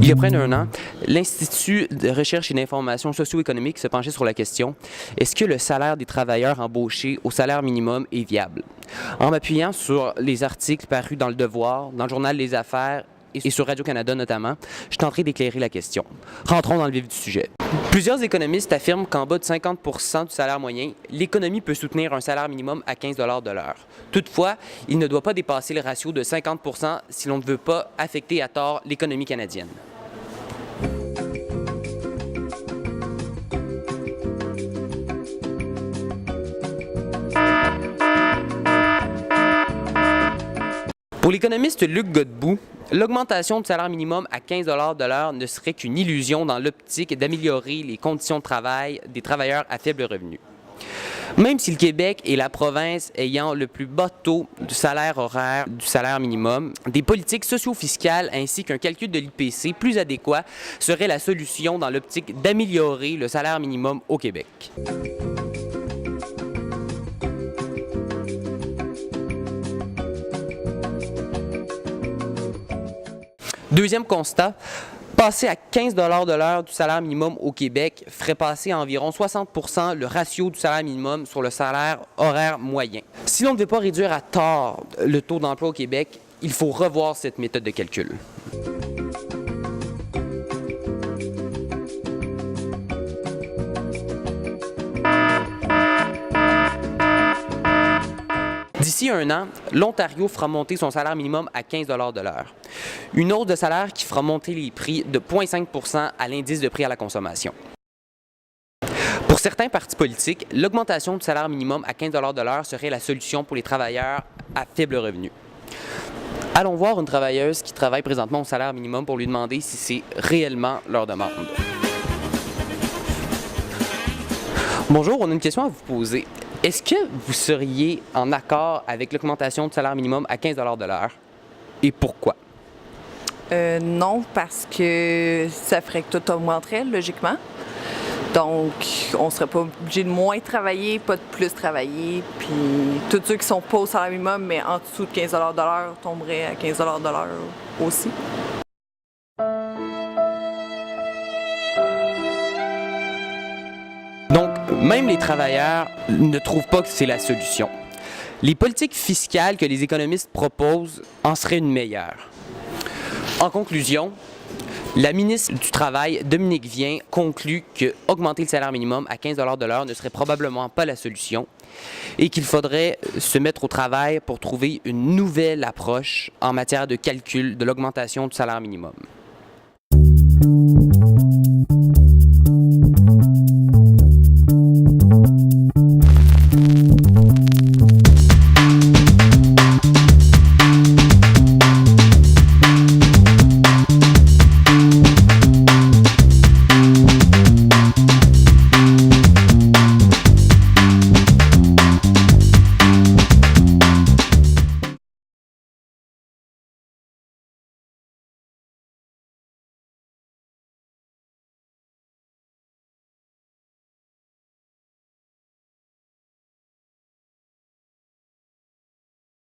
Il y a près d'un an, l'Institut de recherche et d'information socio-économique se penchait sur la question « Est-ce que le salaire des travailleurs embauchés au salaire minimum est viable? » En m'appuyant sur les articles parus dans Le Devoir, dans le journal Les Affaires et sur Radio-Canada notamment, je tenterai d'éclairer la question. Rentrons dans le vif du sujet. Plusieurs économistes affirment qu'en bas de 50 du salaire moyen, l'économie peut soutenir un salaire minimum à 15 $ de l'heure. Toutefois, il ne doit pas dépasser le ratio de 50 si l'on ne veut pas affecter à tort l'économie canadienne. Pour l'économiste Luc Godbout, l'augmentation du salaire minimum à 15 $ de l'heure ne serait qu'une illusion dans l'optique d'améliorer les conditions de travail des travailleurs à faible revenu. Même si le Québec est la province ayant le plus bas taux de salaire horaire du salaire minimum, des politiques socio-fiscales ainsi qu'un calcul de l'IPC plus adéquat seraient la solution dans l'optique d'améliorer le salaire minimum au Québec. Deuxième constat, passer à 15 $ de l'heure du salaire minimum au Québec ferait passer à environ 60 % le ratio du salaire minimum sur le salaire horaire moyen. Si l'on ne veut pas réduire à tort le taux d'emploi au Québec, il faut revoir cette méthode de calcul. D'ici un an, l'Ontario fera monter son salaire minimum à 15 $ de l'heure. Une hausse de salaire qui fera monter les prix de 0,5 % à l'indice de prix à la consommation. Pour certains partis politiques, l'augmentation du salaire minimum à 15 $ de l'heure serait la solution pour les travailleurs à faible revenu. Allons voir une travailleuse qui travaille présentement au salaire minimum pour lui demander si c'est réellement leur demande. Bonjour, on a une question à vous poser. Est-ce que vous seriez en accord avec l'augmentation du salaire minimum à 15 $ de l'heure? Et pourquoi? Non, parce que ça ferait que tout augmenterait, logiquement. Donc, on ne serait pas obligé de moins travailler, pas de plus travailler. Puis, tous ceux qui sont pas au salaire minimum, mais en dessous de 15 $ de l'heure, tomberaient à 15 $ de l'heure aussi. Donc, même les travailleurs ne trouvent pas que c'est la solution. Les politiques fiscales que les économistes proposent en seraient une meilleure. En conclusion, la ministre du Travail, Dominique Vien, conclut que augmenter le salaire minimum à 15 $ de l'heure ne serait probablement pas la solution et qu'il faudrait se mettre au travail pour trouver une nouvelle approche en matière de calcul de l'augmentation du salaire minimum.